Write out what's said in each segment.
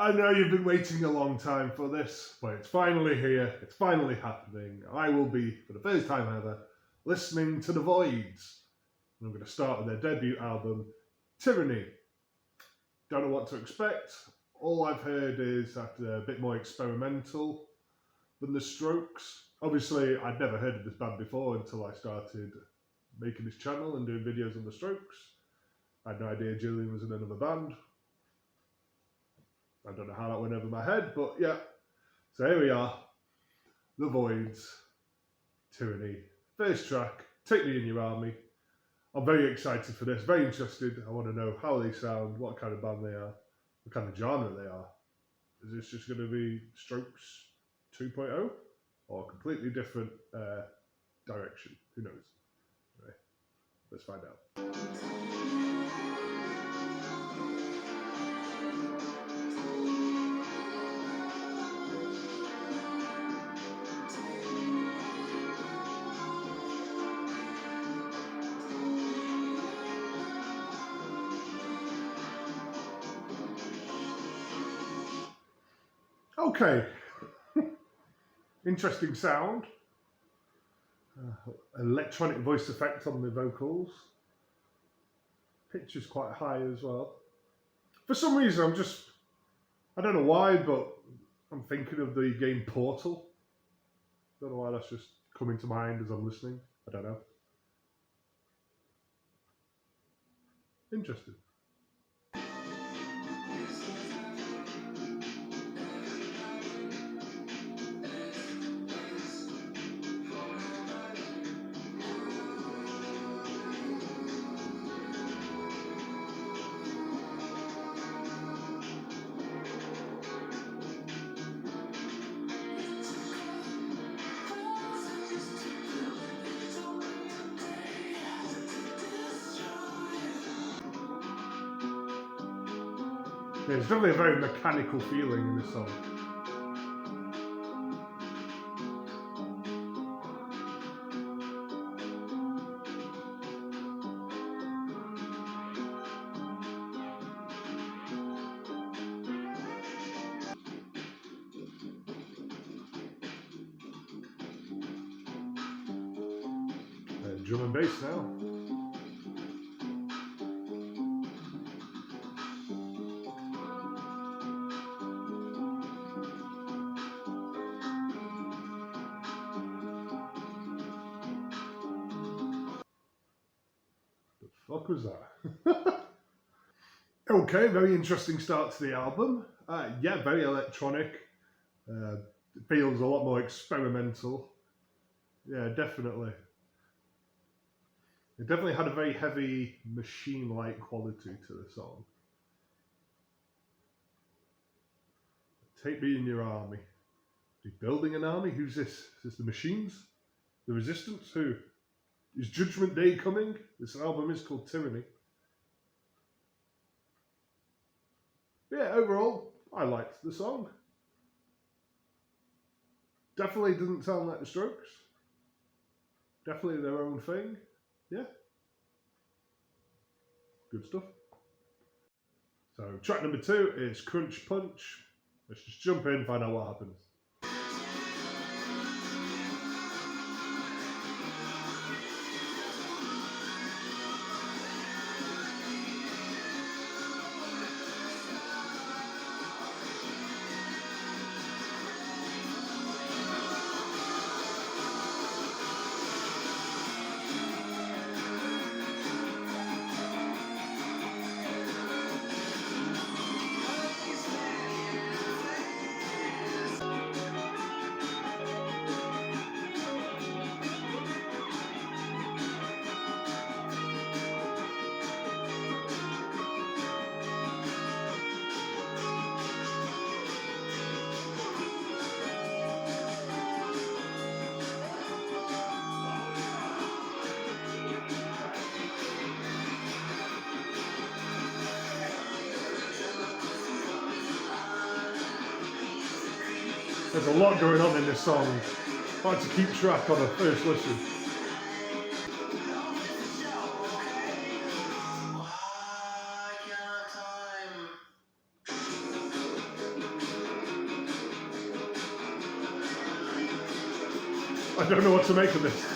I know you've been waiting a long time for this, but it's finally here. It's finally happening. I will be, for the first time ever, listening to the Voidz. And I'm going to start with their debut album, Tyranny. Don't know what to expect. All I've heard is that they're a bit more experimental than the Strokes. Obviously, I'd never heard of this band before until I started making this channel and doing videos on the Strokes. I had no idea Julian was in another band. I don't know how that went over my head, but yeah. So here we are, the Voidz, Tyranny. First track, Take Me In Your Army. I'm very excited for this, very interested. I want to know how they sound, what kind of band they are, what kind of genre they are. Is this just going to be Strokes 2.0 or a completely different direction? Who knows? Anyway, let's find out. Okay, interesting sound. Electronic voice effect on the vocals. Pitch is quite high as well. For some reason, I don't know why, but I'm thinking of the game Portal. Don't know why that's just coming to mind as I'm listening. I don't know. Interesting. There's definitely a very mechanical feeling in this song. Drum and bass now. What was that? Okay, very interesting start to the album. Yeah, very electronic. It feels a lot more experimental. Yeah, definitely. It definitely had a very heavy machine-like quality to the song. Take Me In Your Army. Are you building an army? Who's this? Is this the Machines? The Resistance? Who? Is Judgment Day coming? This album is called Tyranny. Yeah, overall, I liked the song. Definitely doesn't sound like the Strokes. Definitely their own thing. Yeah. Good stuff. So track number 2 is Crunch Punch. Let's just jump in and find out what happens. There's a lot going on in this song. Hard to keep track on a first listen. I don't know what to make of this.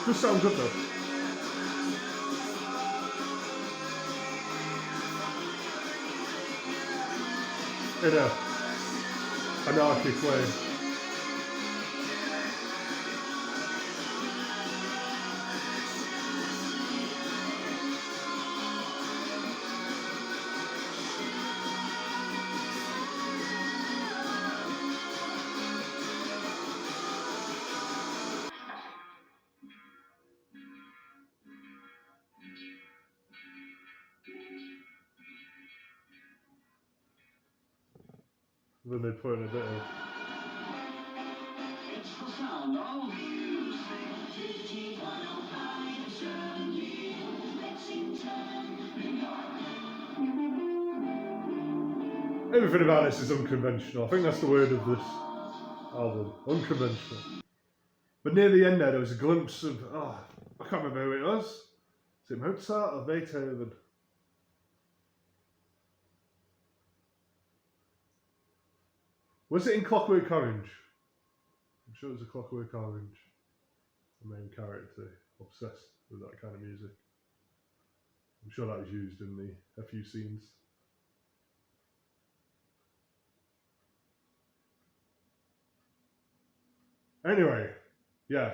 Does sound good though. In a anarchic way. Then they put in a bit of. It's the sound of Everything about this is unconventional. I think that's the word of this album. Unconventional. But near the end there was a glimpse of, I can't remember who it was. Is it Mozart or Beethoven? Was it in Clockwork Orange? I'm sure it was a Clockwork Orange. The main character, obsessed with that kind of music. I'm sure that was used in a few scenes. Anyway, yeah.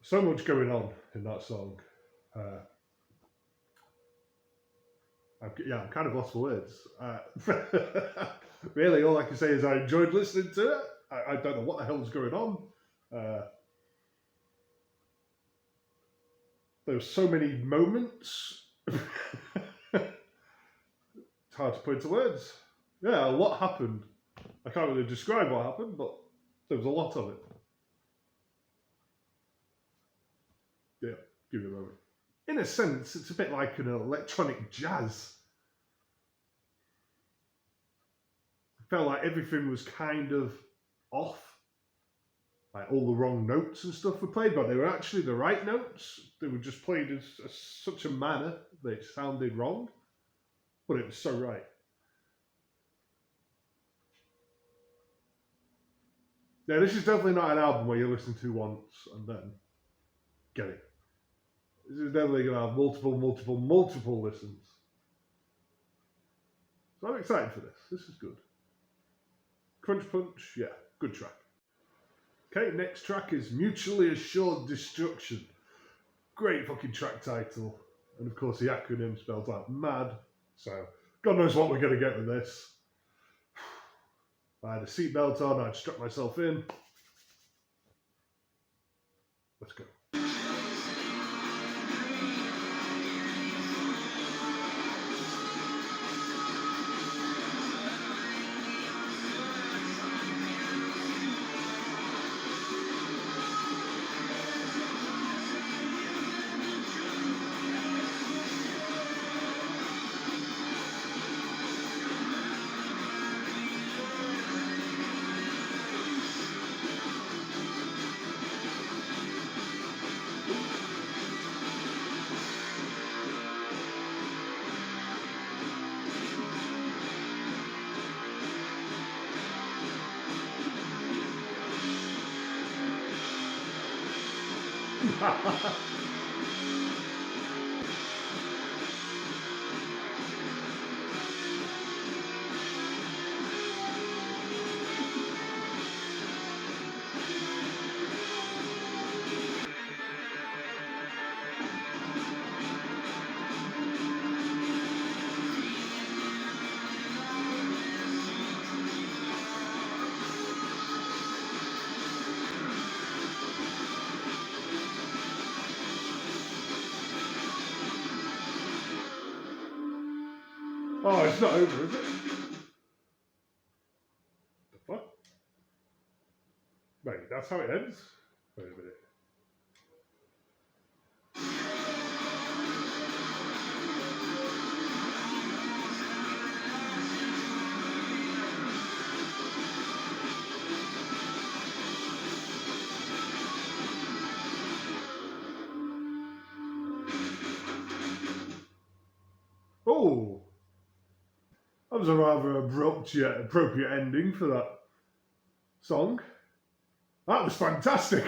So much going on in that song. I'm kind of lost for words. Really, all I can say is I enjoyed listening to it. I don't know what the hell's going on. There were so many moments. It's hard to put into words. Yeah, a lot happened. I can't really describe what happened, but there was a lot of it. Yeah, give me a moment. In a sense, it's a bit like an electronic jazz. It felt like everything was kind of off. Like all the wrong notes and stuff were played, but they were actually the right notes. They were just played in such a manner that it sounded wrong, but it was so right. Yeah, this is definitely not an album where you listen to once and then get it. This is definitely going to have multiple listens. So I'm excited for this. This is good. Crunch Punch, yeah, good track. Okay, next track is Mutually Assured Destruction. Great fucking track title. And of course the acronym spells out MAD. So, God knows what we're going to get with this. I had a seatbelt on, I'd strapped myself in. Let's go. Oh, it's not over, is it? The fuck? Wait, that's how it ends? Wait a minute. was a rather abrupt yet appropriate ending for that song. That was fantastic.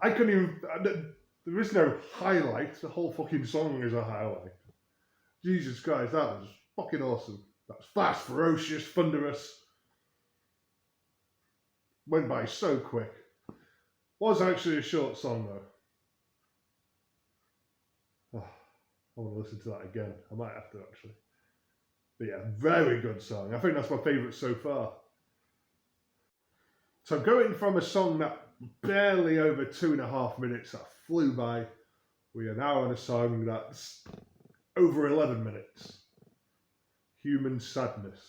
I couldn't even. There is no highlight. The whole fucking song is a highlight. Jesus Christ, that was fucking awesome. That was fast, ferocious, thunderous. Went by so quick. Was actually a short song though. Oh, I want to listen to that again. I might have to actually. But yeah, very good song. I think that's my favourite so far. So going from a song that barely over 2.5 minutes that flew by, we are now on a song that's over 11 minutes. Human Sadness.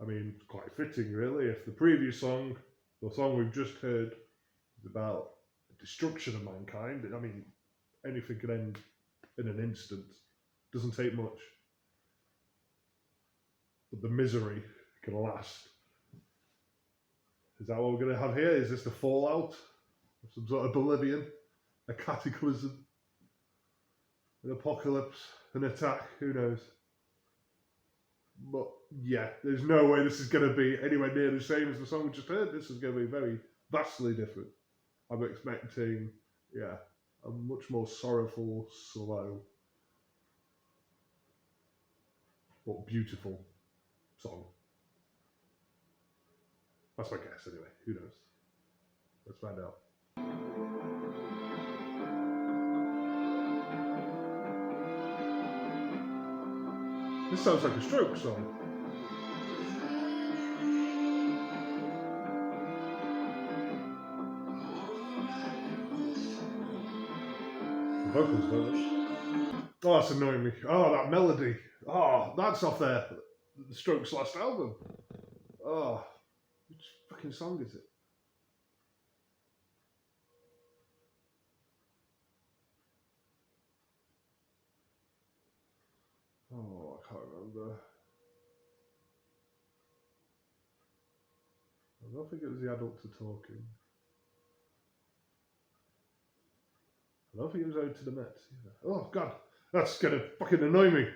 I mean, it's quite fitting really, if the previous song, the song we've just heard, is about the destruction of mankind. I mean, anything can end in an instant. Doesn't take much. But the misery can last. Is that what we're going to have here? Is this the fallout? Some sort of Bolivian? A cataclysm? An apocalypse? An attack? Who knows? But yeah, there's no way this is going to be anywhere near the same as the song we just heard. This is going to be very vastly different. I'm expecting, yeah, a much more sorrowful, slow, but beautiful song. That's my guess anyway. Who knows? Let's find out. This sounds like a Stroke song. The vocals, don't they? Oh, that's annoying me. Oh, that melody. Oh, that's off there. The Strokes' last album. Oh, which fucking song is it? Oh, I can't remember. I don't think it was The Adults Are Talking. I don't think it was Ode to the Mets either. Oh, God, that's going to fucking annoy me.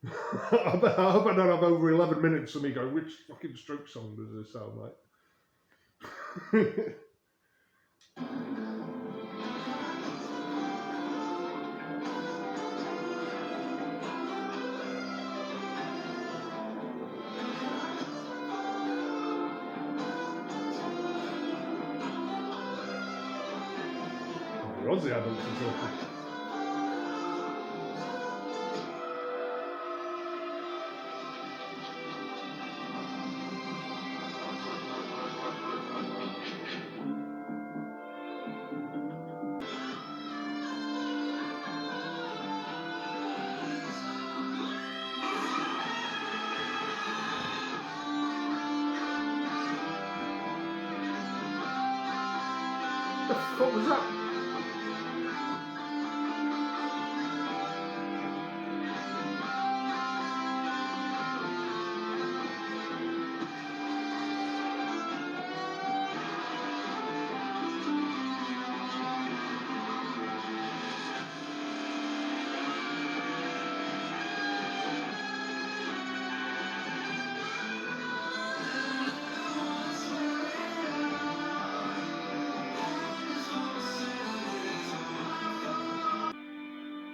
I hope I don't have over 11 minutes of me going, which fucking Stroke song does this sound like? It was The Adults Are Talking. What was that?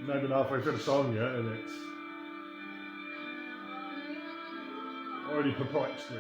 Not even halfway through the song yet, and it's already perplexed me.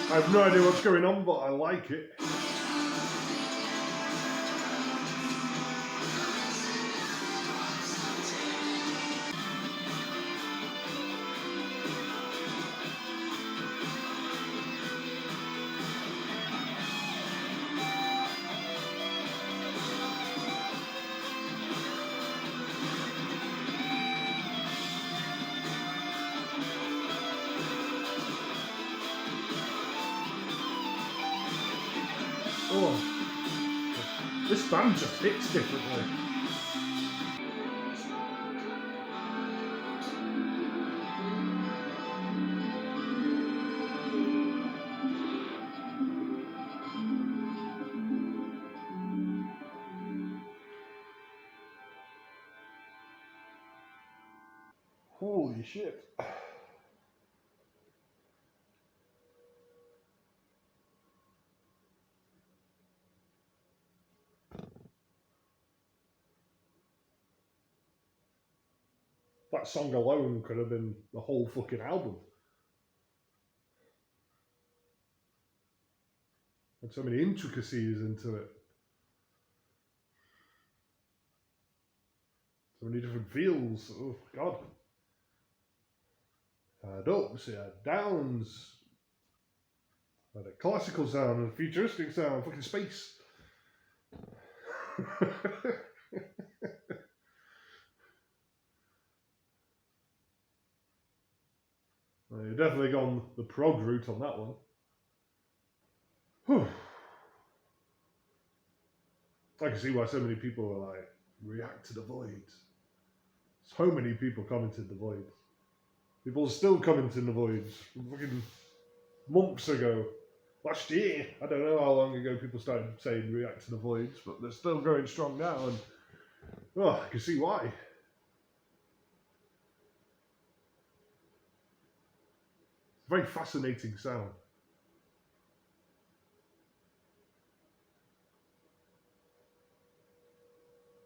I have no idea what's going on, but I like it. Oh, this band just hits differently. Holy shit. That song alone could have been the whole fucking album. And so many intricacies into it. So many different feels. Oh, God. It had ups, it had downs. It had a classical sound and a futuristic sound. Fucking space. You've definitely gone the prog route on that one. Whew. I can see why so many people are like, react to the Voidz. So many people commented the Voidz. People are still commenting the Voidz. Fucking months ago. Last year. I don't know how long ago people started saying react to the Voidz, but they're still going strong now, and I can see why. It's a very fascinating sound.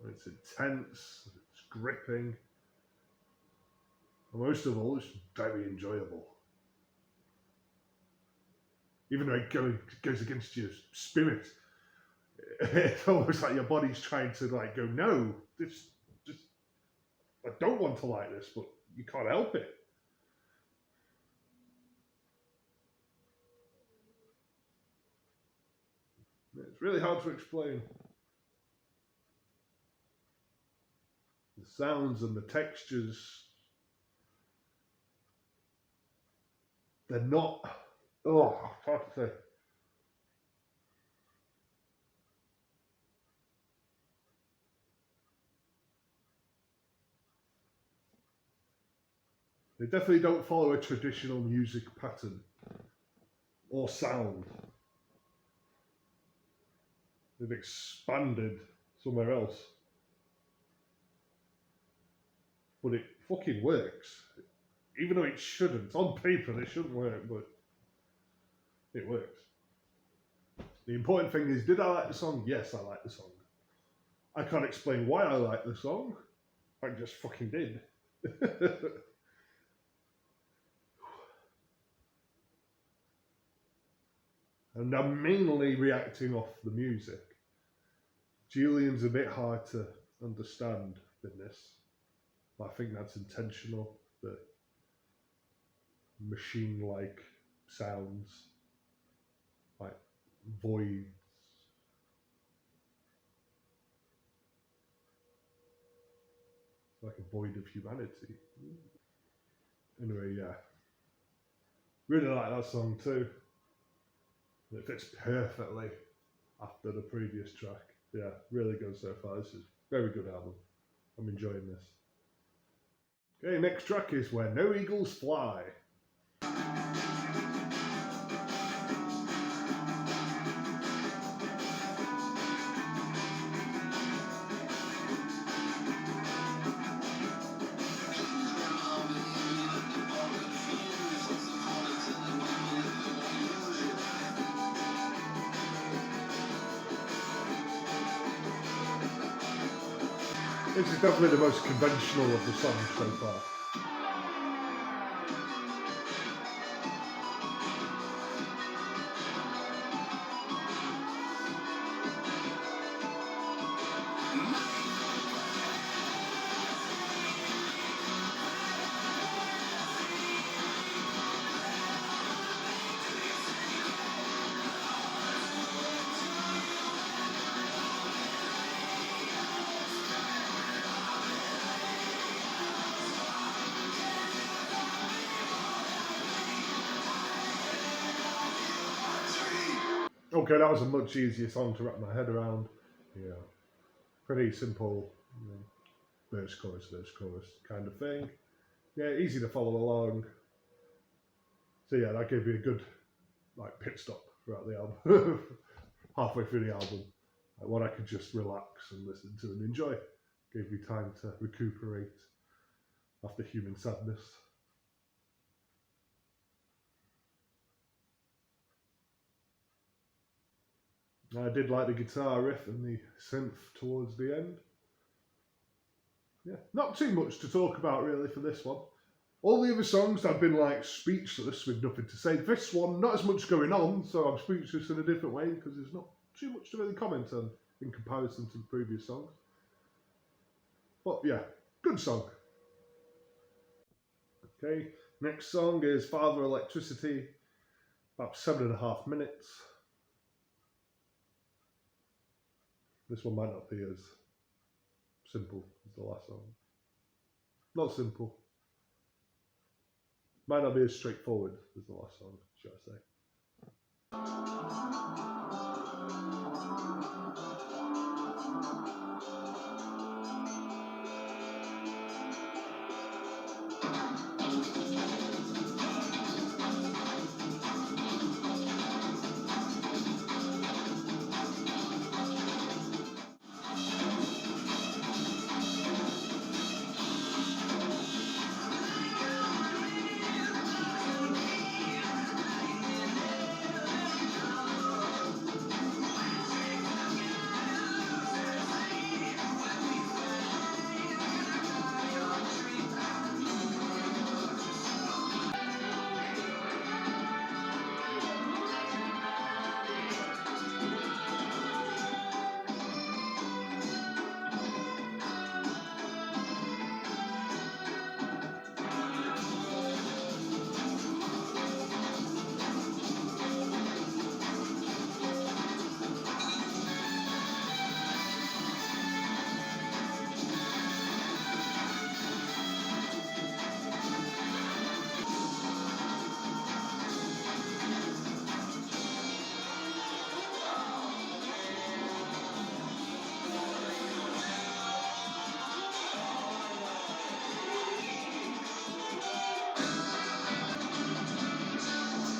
It's intense, it's gripping, and most of all, it's very enjoyable. Even though it goes against your spirit, it's almost like your body's trying to like go, no, this, just, I don't want to like this, but you can't help it. It's really hard to explain. The sounds and the textures, they're not, hard to say. They definitely don't follow a traditional music pattern or sound. They've expanded somewhere else. But it fucking works. Even though it shouldn't. On paper, it shouldn't work, but it works. The important thing is, did I like the song? Yes, I like the song. I can't explain why I like the song. I just fucking did. And I'm mainly reacting off the music. Julian's a bit hard to understand in this. I think that's intentional. The machine-like sounds, like Voidz. Like a void of humanity. Anyway, yeah. Really like that song too. It fits perfectly after the previous track. Yeah, really good so far. This is a very good album. I'm enjoying this. Okay, next track is Where No Eagles Fly. This is definitely the most conventional of the songs so far. Okay, that was a much easier song to wrap my head around. Yeah, pretty simple, you know, verse, chorus kind of thing. Yeah, easy to follow along. So yeah, that gave me a good like pit stop throughout the album, halfway through the album, like one I could just relax and listen to and enjoy. Gave me time to recuperate after Human Sadness. I did like the guitar riff and the synth towards the end. Yeah, not too much to talk about really for this one. All the other songs I've been like speechless with nothing to say. This one, not as much going on, so I'm speechless in a different way because there's not too much to really comment on in comparison to the previous songs. But yeah, good song. Okay, next song is Father Electricity, about 7.5 minutes. This one might not be as simple as the last song. Not simple. Might not be as straightforward as the last song, should I say.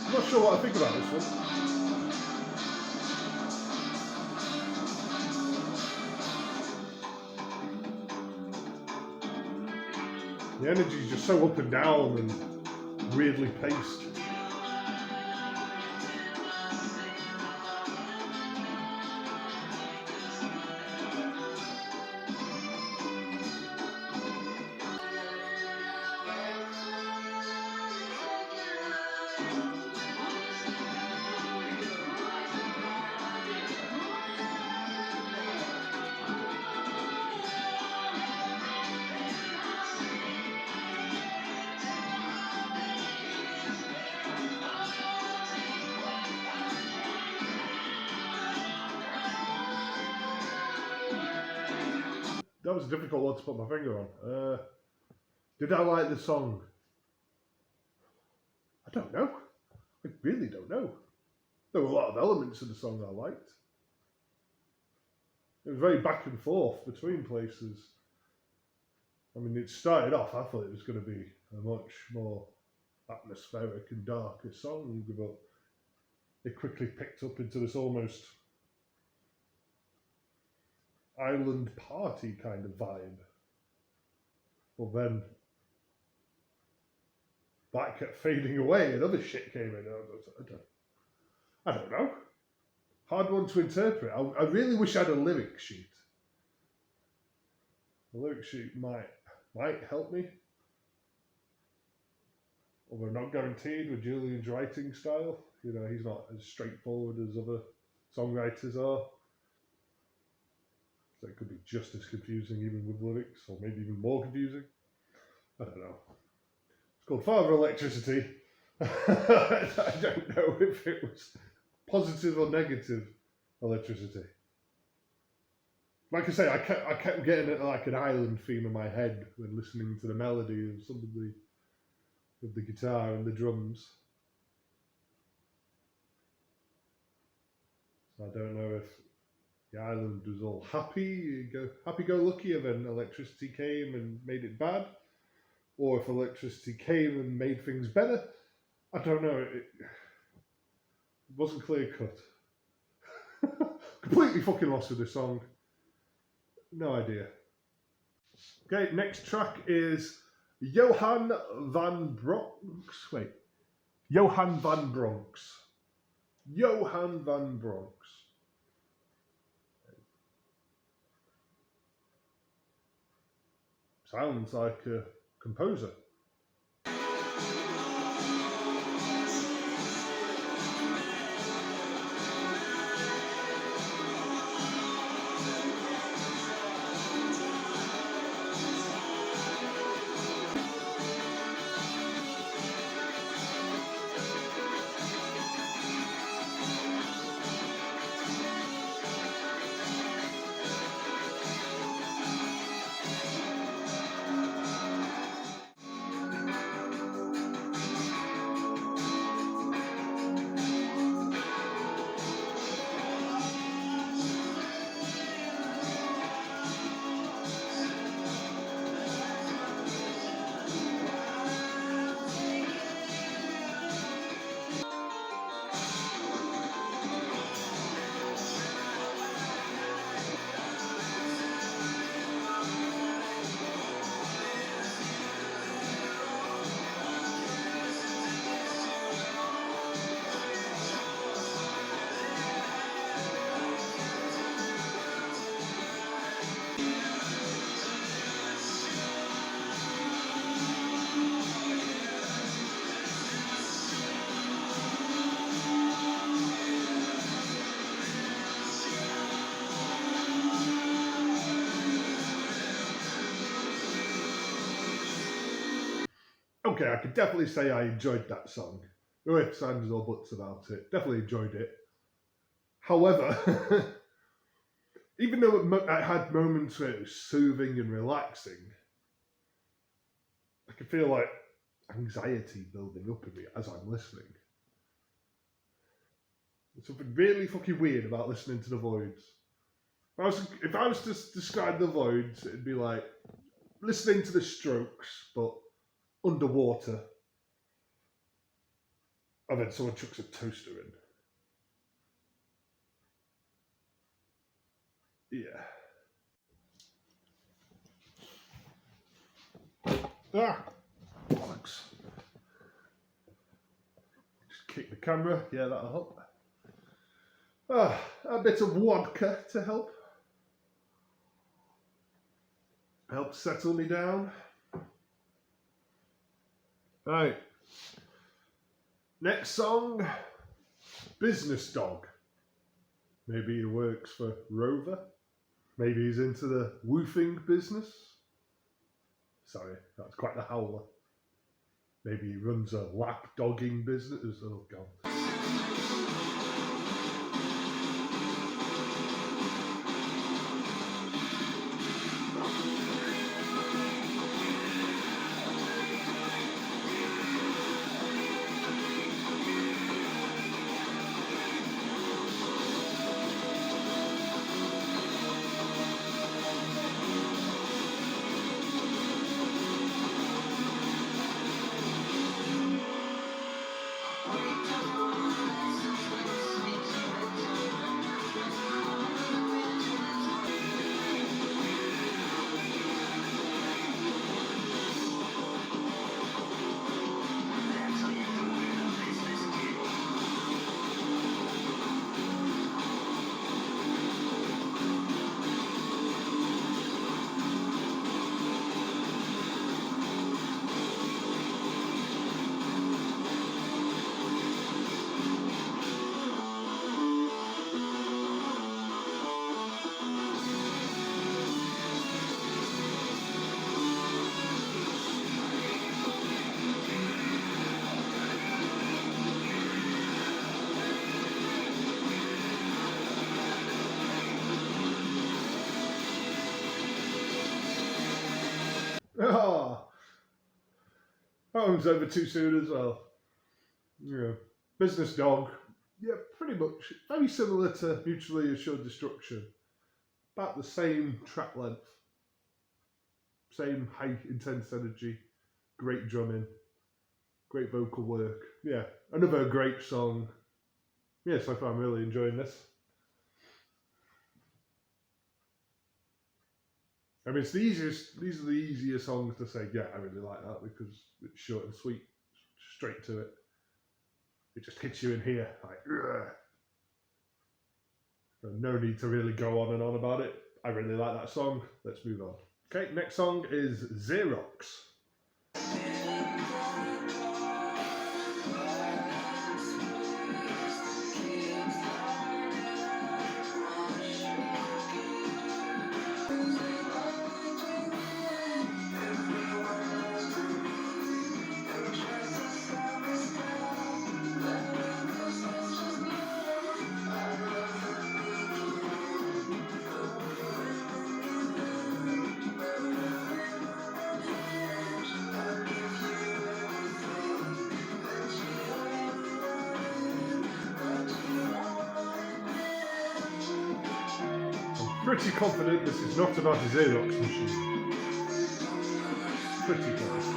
I'm not sure what I think about this one. The energy is just so up and down and weirdly paced. That was a difficult one to put my finger on. Did I like the song? I don't know. I really don't know. There were a lot of elements of the song I liked. It was very back and forth between places. I mean, it started off, I thought it was going to be a much more atmospheric and darker song, but it quickly picked up into this almost island party kind of vibe. But then that kept fading away and other shit came in. I don't know. Hard one to interpret. I really wish I had a lyric sheet. A lyric sheet might help me. Although not guaranteed with Julian's writing style. You know, he's not as straightforward as other songwriters are. So it could be just as confusing even with lyrics, or maybe even more confusing. I don't know. It's called Father Electricity. I don't know if it was positive or negative electricity. Like I say, I kept getting like an island theme in my head when listening to the melody of somebody with the guitar and the drums. I don't know if the island was all happy-go-lucky, and then electricity came and made it bad, or if electricity came and made things better. I don't know. It wasn't clear cut. Completely fucking lost with this song. No idea. Okay, next track is Johann van Bronx. Wait. Johann van Bronx. Johann van Bronx. Sounds like a composer. Okay, I could definitely say I enjoyed that song. No ifs, ands, or buts about it. Definitely enjoyed it. However, even though it had moments where it was soothing and relaxing, I could feel like anxiety building up in me as I'm listening. There's something really fucking weird about listening to the Voidz. If I was to describe the Voidz, it'd be like listening to the Strokes, but underwater, and then someone chucks a toaster in. Yeah. Ah! Bollocks. Just kick the camera. Yeah, that'll help. Ah, a bit of vodka to help. Help settle me down. Right. Next song, Business Dog. Maybe he works for Rover. Maybe he's into the woofing business. Sorry, that's quite the howler. Maybe he runs a lap dogging business. Oh, God. Oh, that one's over too soon as well. Yeah. Business Dog, Yeah, pretty much. Very similar to Mutually Assured Destruction. About the same track length. Same high intense energy. Great drumming. Great vocal work. Yeah, another great song. Yeah, so far I'm really enjoying this. I mean, it's the easiest. These are the easiest songs to say. Yeah, I really like that because it's short and sweet, straight to it. It just hits you in here, like. Ugh. So no need to really go on and on about it. I really like that song. Let's move on. Okay, next song is Xerox. Pretty confident this is not about a Xerox machine. Pretty close.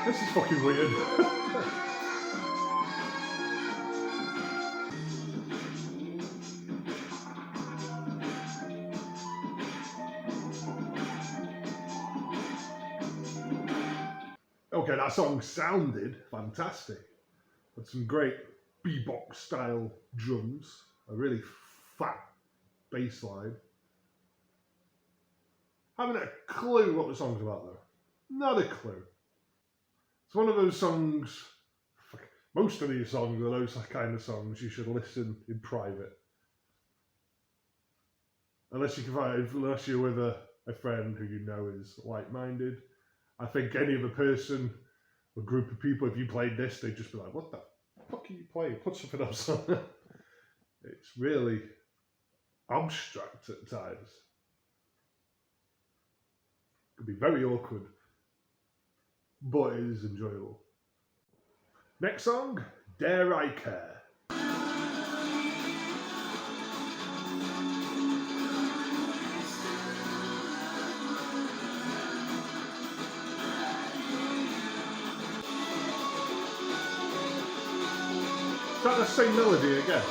This is fucking weird. Okay, that song sounded fantastic. Had some great bebop style drums, a really fat bass line. Haven't a clue what the song's about though. Not a clue. It's one of those songs, most of these songs are those kind of songs you should listen in private. Unless you're with a friend who you know is like-minded. I think any other person or group of people, if you played this, they'd just be like, what the fuck are you playing? Put something else on. It's really abstract at times. It could be very awkward, but it is enjoyable. Next song, Dare I Care. Is that the same melody again?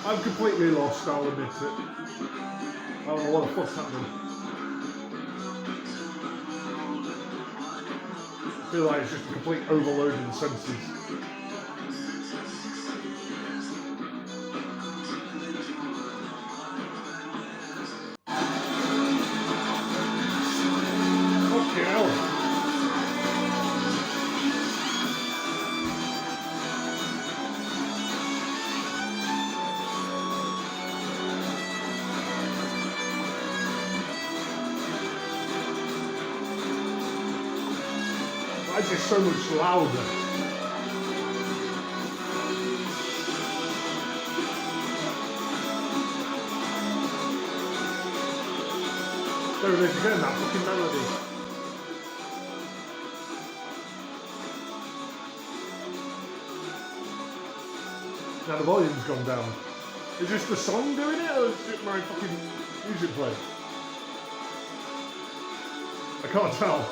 I'm completely lost, I'll admit it. I don't know what the fuck's happening. I feel like it's just a complete overload of the senses. Fucking hell. Why is it so much louder? There it is again, that fucking melody. Now the volume's gone down. Is this the song doing it, or is it my fucking music playing? I can't tell.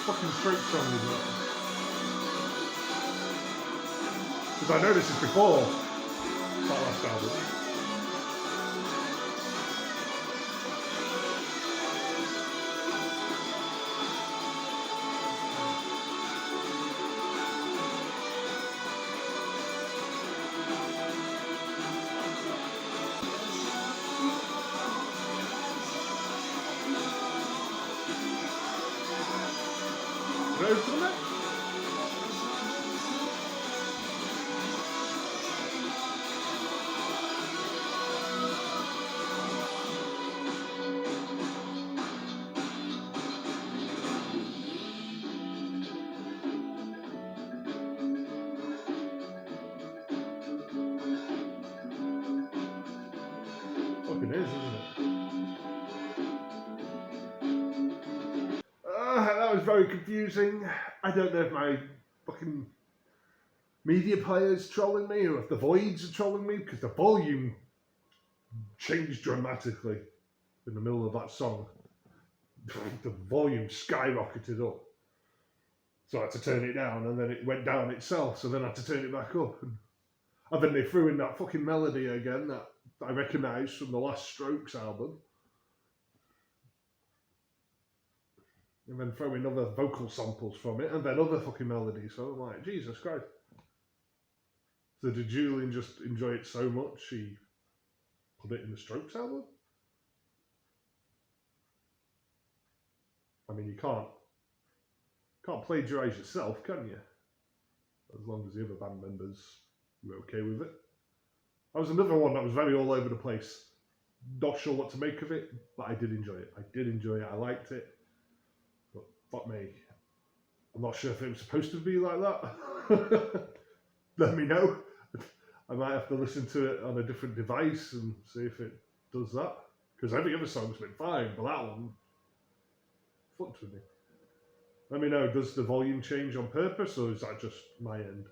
Fucking straight song is that? Because I know this is before that last album. very confusing. I don't know if my fucking media player's trolling me or if the Voidz are trolling me, because the volume changed dramatically in the middle of that song. The volume skyrocketed up. So I had to turn it down, and then it went down itself, so then I had to turn it back up. And then they threw in that fucking melody again that I recognised from the last Strokes album. And then throw in other vocal samples from it, and then other fucking melodies. So I'm like, Jesus Christ. So did Julian just enjoy it so much he put it in the Strokes album? I mean, you can't plagiarise yourself, can you? As long as the other band members were okay with it. That was another one that was very all over the place. Not sure what to make of it, but I did enjoy it. I liked it. But fuck me. I'm not sure if it was supposed to be like that. Let me know. I might have to listen to it on a different device and see if it does that. Because every other song's been fine, but that one fucked with me. Let me know, does the volume change on purpose, or is that just my end?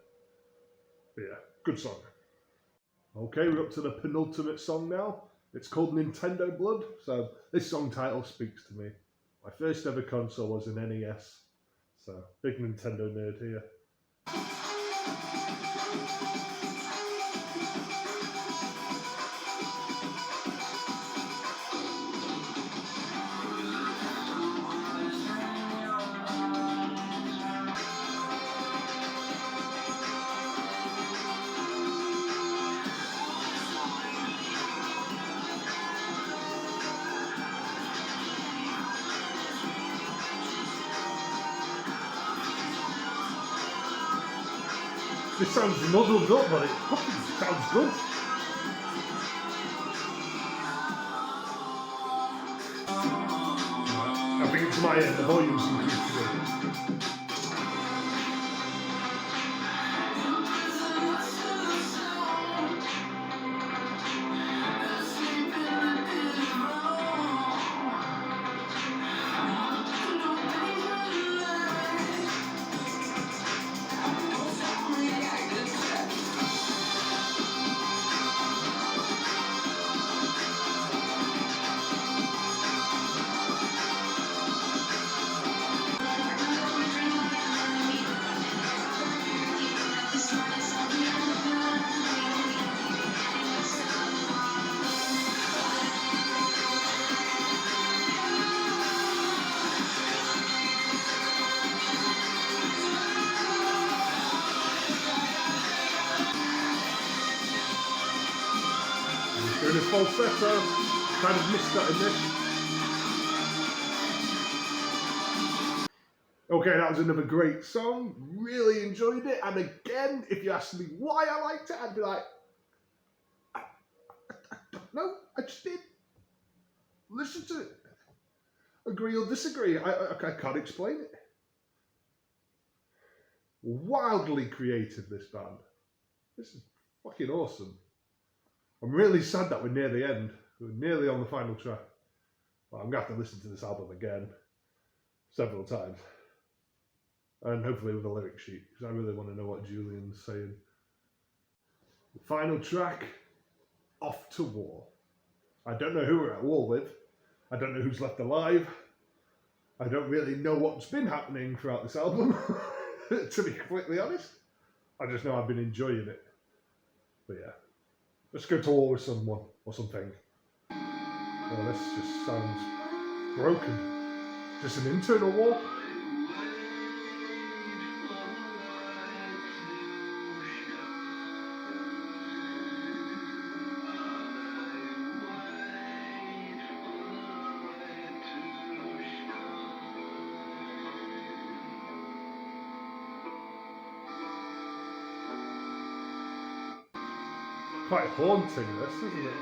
But yeah, good song. Okay, we're up to the penultimate song now. It's called Nintendo Blood, so this song title speaks to me. My first ever console was an NES, so big Nintendo nerd here. This sounds muddled up, but it fucking sounds good. I think it's my end, the volume's increased today. Doing his falsetto, kind of missed that in this. Okay, that was another great song, really enjoyed it, and again, if you asked me why I liked it, I'd be like, I don't know, I just did. Listen to it. Agree or disagree, I can't explain it. Wildly creative, this band. This is fucking awesome. I'm really sad that we're near the end. We're nearly on the final track. But I'm going to have to listen to this album again several times. And hopefully with a lyric sheet, because I really want to know what Julian's saying. The final track, Off to War. I don't know who we're at war with. I don't know who's left alive. I don't really know what's been happening throughout this album, to be completely honest. I just know I've been enjoying it. But yeah. Let's go to war with someone or something. Well, this just sounds broken. Just an internal war? Quite haunting, this, isn't it?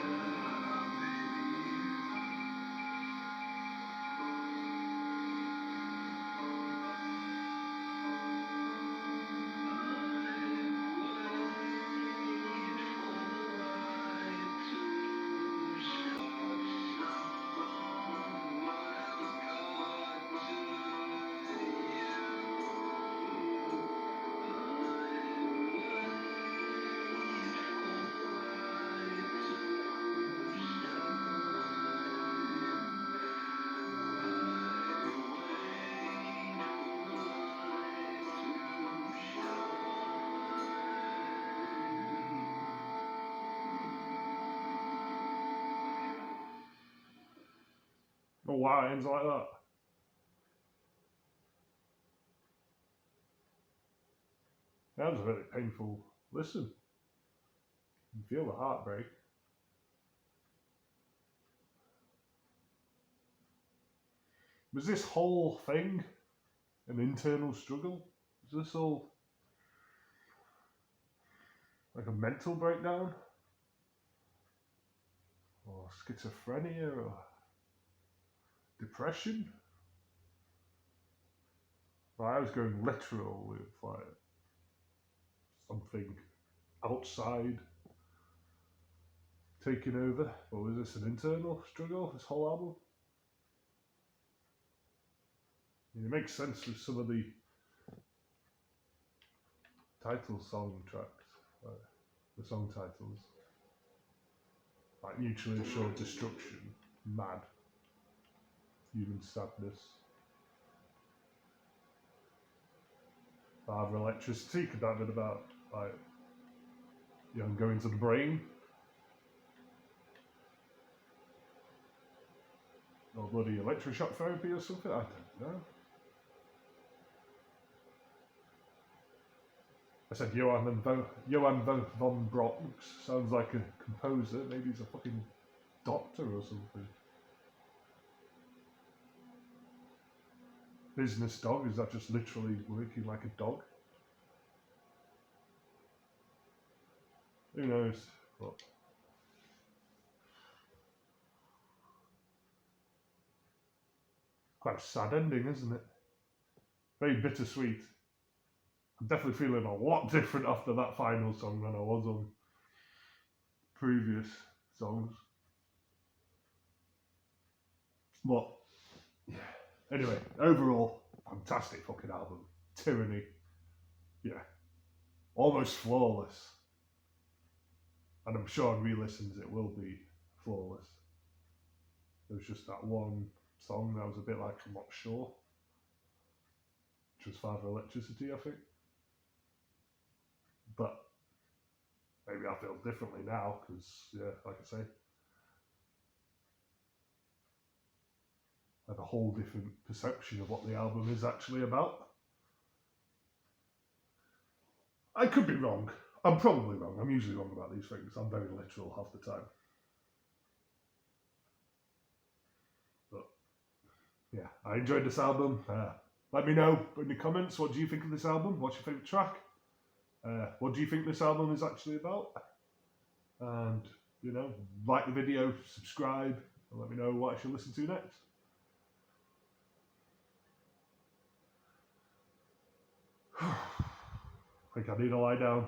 Oh wow, it ends like that. That was a very painful listen. You feel the heartbreak. Was this whole thing an internal struggle? Was this all like a mental breakdown? Or schizophrenia or depression? I was going literal with like something outside taking over. Or was this an internal struggle, this whole album? It makes sense with some of the title song tracks, like the song titles, like Mutually Assured Destruction, Mad, Human Sadness, Father Electricity. Could that have been about like going to the brain? Or bloody electroshock therapy or something? I don't know. I said Johann von Bronx. Sounds like a composer. Maybe he's a fucking doctor or something. Business dog? Is that just literally working like a dog? Who knows? But quite a sad ending, isn't it? Very bittersweet. I'm definitely feeling a lot different after that final song than I was on previous songs. But yeah. Anyway, overall, fantastic fucking album. Tyranny. Yeah. Almost flawless. And I'm sure on re-listens it will be flawless. There was just that one song that was a bit like I'm not sure. Which was Father Electricity, I think. But maybe I feel differently now, because, yeah, like I say, I have a whole different perception of what the album is actually about. I could be wrong. I'm probably wrong. I'm usually wrong about these things. I'm very literal half the time. But, yeah, I enjoyed this album. Let me know in the comments, what do you think of this album? What's your favourite track? What do you think this album is actually about? And, like the video, subscribe, and let me know what I should listen to next. I think I need to lie down.